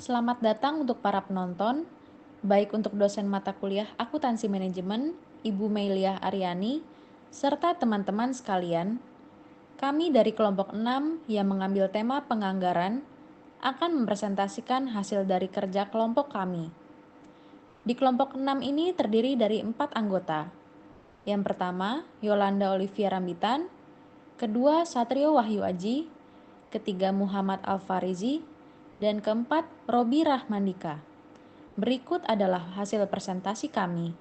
Selamat datang untuk para penonton, baik untuk dosen mata kuliah Akuntansi Manajemen, Ibu Meilia Aryani, serta teman-teman sekalian. Kami dari kelompok 6 yang mengambil tema penganggaran akan mempresentasikan hasil dari kerja kelompok kami. Di kelompok 6 ini terdiri dari 4 anggota. Yang pertama, Yolanda Olivia Rambitan, kedua, Satrio Wahyu Aji, ketiga, Muhammad Alfarizi, dan keempat, Robi Rahmandika. Berikut adalah hasil presentasi kami.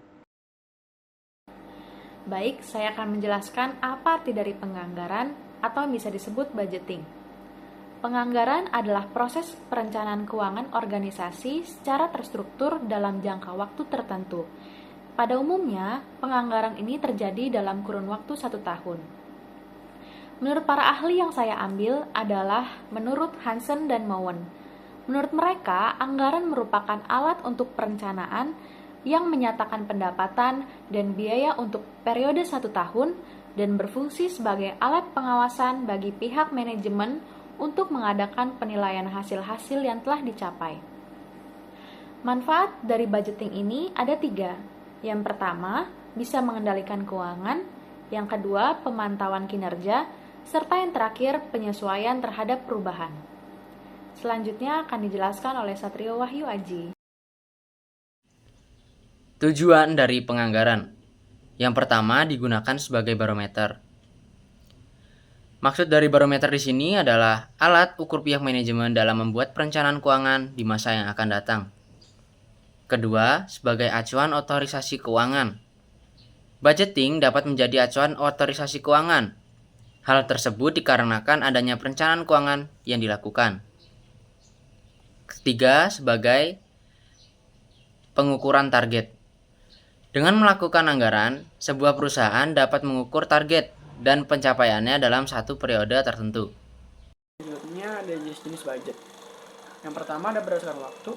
Baik, saya akan menjelaskan apa arti dari penganggaran atau bisa disebut budgeting. Penganggaran adalah proses perencanaan keuangan organisasi secara terstruktur dalam jangka waktu tertentu. Pada umumnya, penganggaran ini terjadi dalam kurun waktu 1 tahun. Menurut para ahli yang saya ambil adalah menurut Hansen dan Mowen. Menurut mereka, anggaran merupakan alat untuk perencanaan yang menyatakan pendapatan dan biaya untuk periode 1 tahun dan berfungsi sebagai alat pengawasan bagi pihak manajemen untuk mengadakan penilaian hasil-hasil yang telah dicapai. Manfaat dari budgeting ini ada 3. Yang pertama, bisa mengendalikan keuangan. Yang kedua, pemantauan kinerja. Serta yang terakhir, penyesuaian terhadap perubahan. Selanjutnya akan dijelaskan oleh Satrio Wahyu Aji. Tujuan dari penganggaran. Yang pertama digunakan sebagai barometer. Maksud dari barometer di sini adalah alat ukur pihak manajemen dalam membuat perencanaan keuangan di masa yang akan datang. Kedua, sebagai acuan otorisasi keuangan. Budgeting dapat menjadi acuan otorisasi keuangan. Hal tersebut dikarenakan adanya perencanaan keuangan yang dilakukan. Ketiga, sebagai pengukuran target. Dengan melakukan anggaran, sebuah perusahaan dapat mengukur target dan pencapaiannya dalam satu periode tertentu. Selanjutnya ada jenis budget. Yang pertama ada berdasarkan waktu,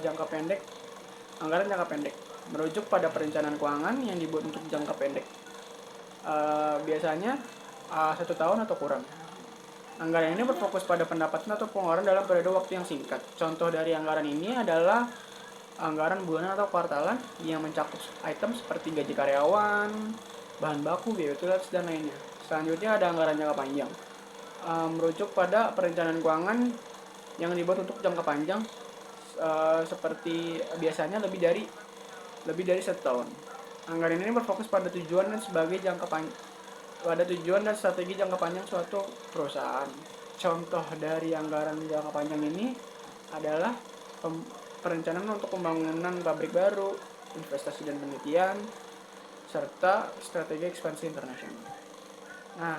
jangka pendek, anggaran jangka pendek, merujuk pada perencanaan keuangan yang dibuat untuk jangka pendek. Biasanya 1 tahun atau kurang. Anggaran ini berfokus pada pendapatan atau pengeluaran dalam periode waktu yang singkat. Contoh dari anggaran ini adalah anggaran bulanan atau kuartalan yang mencakup item seperti gaji karyawan, bahan baku, biaya utilitas, dan lainnya. Selanjutnya ada anggaran jangka panjang, merujuk pada perencanaan keuangan yang dibuat untuk jangka panjang, seperti biasanya lebih dari 1 tahun. Anggaran ini berfokus pada tujuan dan strategi jangka panjang suatu perusahaan. Contoh dari anggaran jangka panjang ini adalah perencanaan untuk pembangunan pabrik baru, investasi dan penelitian, serta strategi ekspansi internasional. Nah,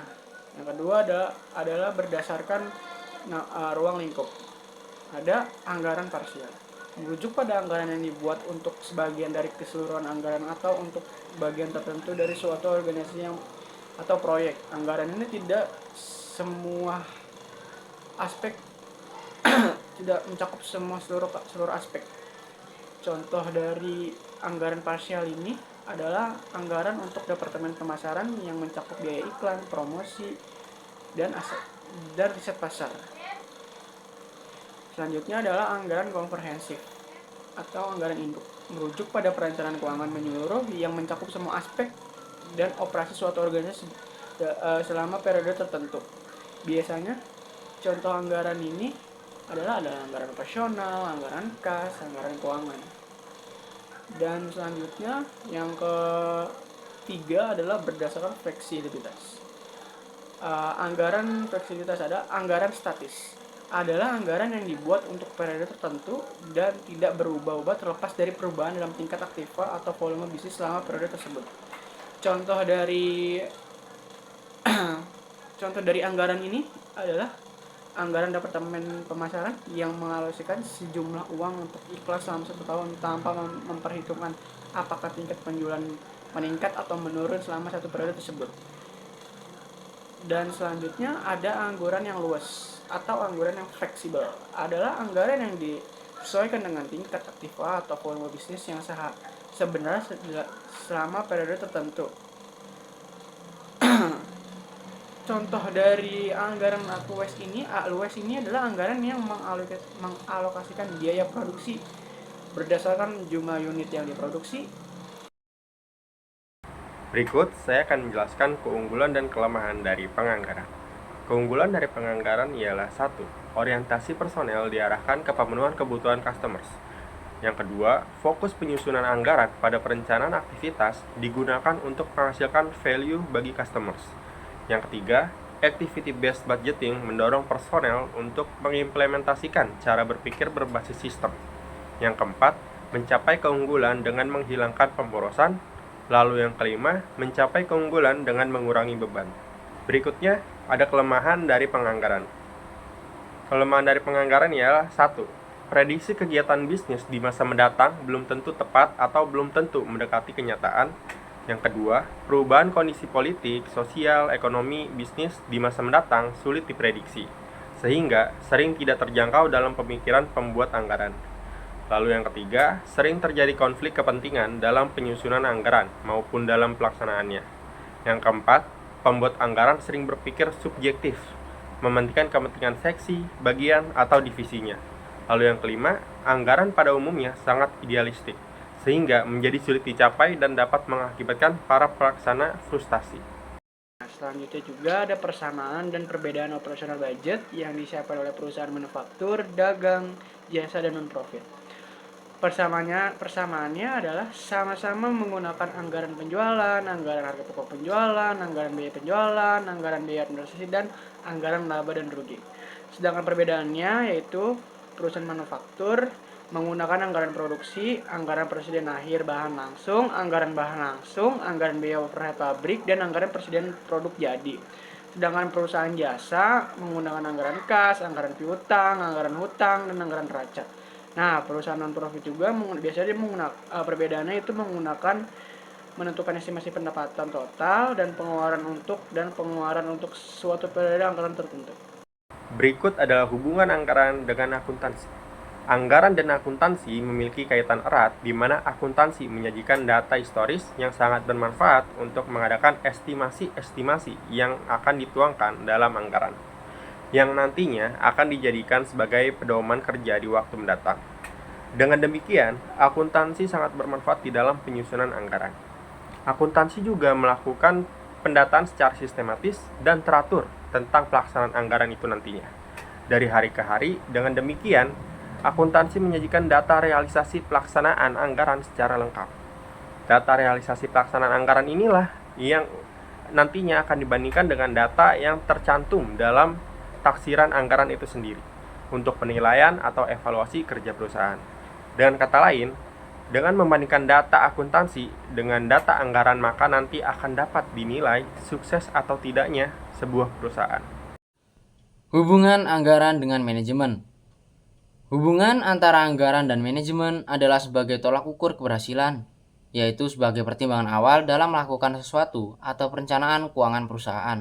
yang kedua adalah berdasarkan ruang lingkup. Ada anggaran parsial, merujuk pada anggaran yang dibuat untuk sebagian dari keseluruhan anggaran atau untuk bagian tertentu dari suatu organisasi atau proyek. Anggaran ini tidak semua aspek tidak mencakup seluruh aspek. Contoh dari anggaran parsial ini adalah anggaran untuk departemen pemasaran yang mencakup biaya iklan, promosi, dan riset pasar. Selanjutnya adalah anggaran komprehensif atau anggaran induk, merujuk pada perencanaan keuangan menyeluruh yang mencakup semua aspek dan operasi suatu organisasi selama periode tertentu. Biasanya contoh anggaran ini adalah anggaran operasional, anggaran kas, anggaran keuangan. Dan selanjutnya yang ketiga adalah berdasarkan fleksibilitas. Anggaran fleksibilitas ada anggaran statis. Adalah anggaran yang dibuat untuk periode tertentu dan tidak berubah-ubah terlepas dari perubahan dalam tingkat aktiva atau volume bisnis selama periode tersebut. Contoh dari anggaran ini adalah anggaran departemen pemasaran yang mengalokasikan sejumlah uang untuk iklan selama 1 tahun tanpa memperhitungkan apakah tingkat penjualan meningkat atau menurun selama satu periode tersebut. Dan selanjutnya ada anggaran yang luas atau anggaran yang fleksibel. Adalah anggaran yang disesuaikan dengan tingkat aktiva atau volume bisnis yang sebenarnya selama periode tertentu. Contoh dari anggaran ALUES ini adalah anggaran yang mengalokasikan biaya produksi berdasarkan jumlah unit yang diproduksi. Berikut saya akan menjelaskan keunggulan dan kelemahan dari penganggaran. Keunggulan dari penganggaran ialah 1. Orientasi personel diarahkan ke pemenuhan kebutuhan customers. Yang kedua, fokus penyusunan anggaran pada perencanaan aktivitas digunakan untuk menghasilkan value bagi customers. Yang ketiga, activity-based budgeting mendorong personel untuk mengimplementasikan cara berpikir berbasis sistem. Yang keempat, mencapai keunggulan dengan menghilangkan pemborosan. Lalu yang kelima, mencapai keunggulan dengan mengurangi beban. Berikutnya, ada kelemahan dari penganggaran. Kelemahan dari penganggaran ialah 1. Prediksi kegiatan bisnis di masa mendatang belum tentu tepat atau belum tentu mendekati kenyataan. Yang kedua, perubahan kondisi politik, sosial, ekonomi, bisnis di masa mendatang sulit diprediksi, sehingga sering tidak terjangkau dalam pemikiran pembuat anggaran. Lalu yang ketiga, sering terjadi konflik kepentingan dalam penyusunan anggaran maupun dalam pelaksanaannya. Yang keempat, pembuat anggaran sering berpikir subjektif, mementingkan kepentingan seksi, bagian, atau divisinya. Lalu yang kelima, anggaran pada umumnya sangat idealistik, sehingga menjadi sulit dicapai dan dapat mengakibatkan para pelaksana frustasi. Selanjutnya juga ada persamaan dan perbedaan operasional budget yang disiapkan oleh perusahaan manufaktur, dagang, jasa, dan non-profit. Persamaannya adalah sama-sama menggunakan anggaran penjualan, anggaran harga pokok penjualan, anggaran biaya penjualan, anggaran biaya administrasi, dan anggaran laba dan rugi. Sedangkan perbedaannya yaitu perusahaan manufaktur menggunakan anggaran produksi, anggaran persediaan akhir bahan langsung, anggaran anggaran biaya overhead pabrik, dan anggaran persediaan produk jadi. Sedangkan perusahaan jasa menggunakan anggaran kas, anggaran piutang, anggaran hutang, dan anggaran neraca. Nah, perusahaan non-profit juga biasanya menggunakan perbedaannya itu menentukan estimasi pendapatan total dan pengeluaran untuk suatu periode anggaran tertentu. Berikut adalah hubungan anggaran dengan akuntansi. Anggaran dan akuntansi memiliki kaitan erat di mana akuntansi menyajikan data historis yang sangat bermanfaat untuk mengadakan estimasi-estimasi yang akan dituangkan dalam anggaran, yang nantinya akan dijadikan sebagai pedoman kerja di waktu mendatang. Dengan demikian, akuntansi sangat bermanfaat di dalam penyusunan anggaran. Akuntansi juga melakukan pendataan secara sistematis dan teratur tentang pelaksanaan anggaran itu nantinya, dari hari ke hari. Dengan demikian, akuntansi menyajikan data realisasi pelaksanaan anggaran secara lengkap. Data realisasi pelaksanaan anggaran inilah yang nantinya akan dibandingkan dengan data yang tercantum dalam taksiran anggaran itu sendiri untuk penilaian atau evaluasi kerja perusahaan. Dengan kata lain, dengan membandingkan data akuntansi dengan data anggaran, maka nanti akan dapat dinilai sukses atau tidaknya sebuah perusahaan. Hubungan anggaran dengan manajemen. Hubungan antara anggaran dan manajemen adalah sebagai tolak ukur keberhasilan, yaitu sebagai pertimbangan awal dalam melakukan sesuatu atau perencanaan keuangan perusahaan.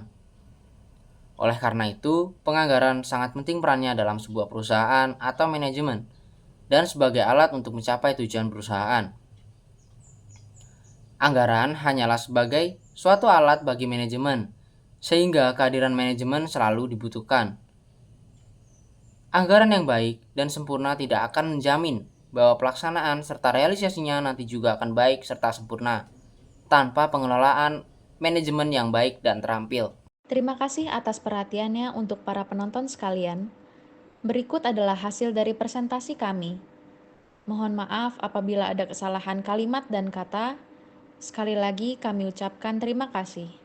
Oleh karena itu, penganggaran sangat penting perannya dalam sebuah perusahaan atau manajemen, dan sebagai alat untuk mencapai tujuan perusahaan. Anggaran hanyalah sebagai suatu alat bagi manajemen, sehingga kehadiran manajemen selalu dibutuhkan. Anggaran yang baik dan sempurna tidak akan menjamin bahwa pelaksanaan serta realisasinya nanti juga akan baik serta sempurna, tanpa pengelolaan manajemen yang baik dan terampil. Terima kasih atas perhatiannya untuk para penonton sekalian. Berikut adalah hasil dari presentasi kami. Mohon maaf apabila ada kesalahan kalimat dan kata. Sekali lagi kami ucapkan terima kasih.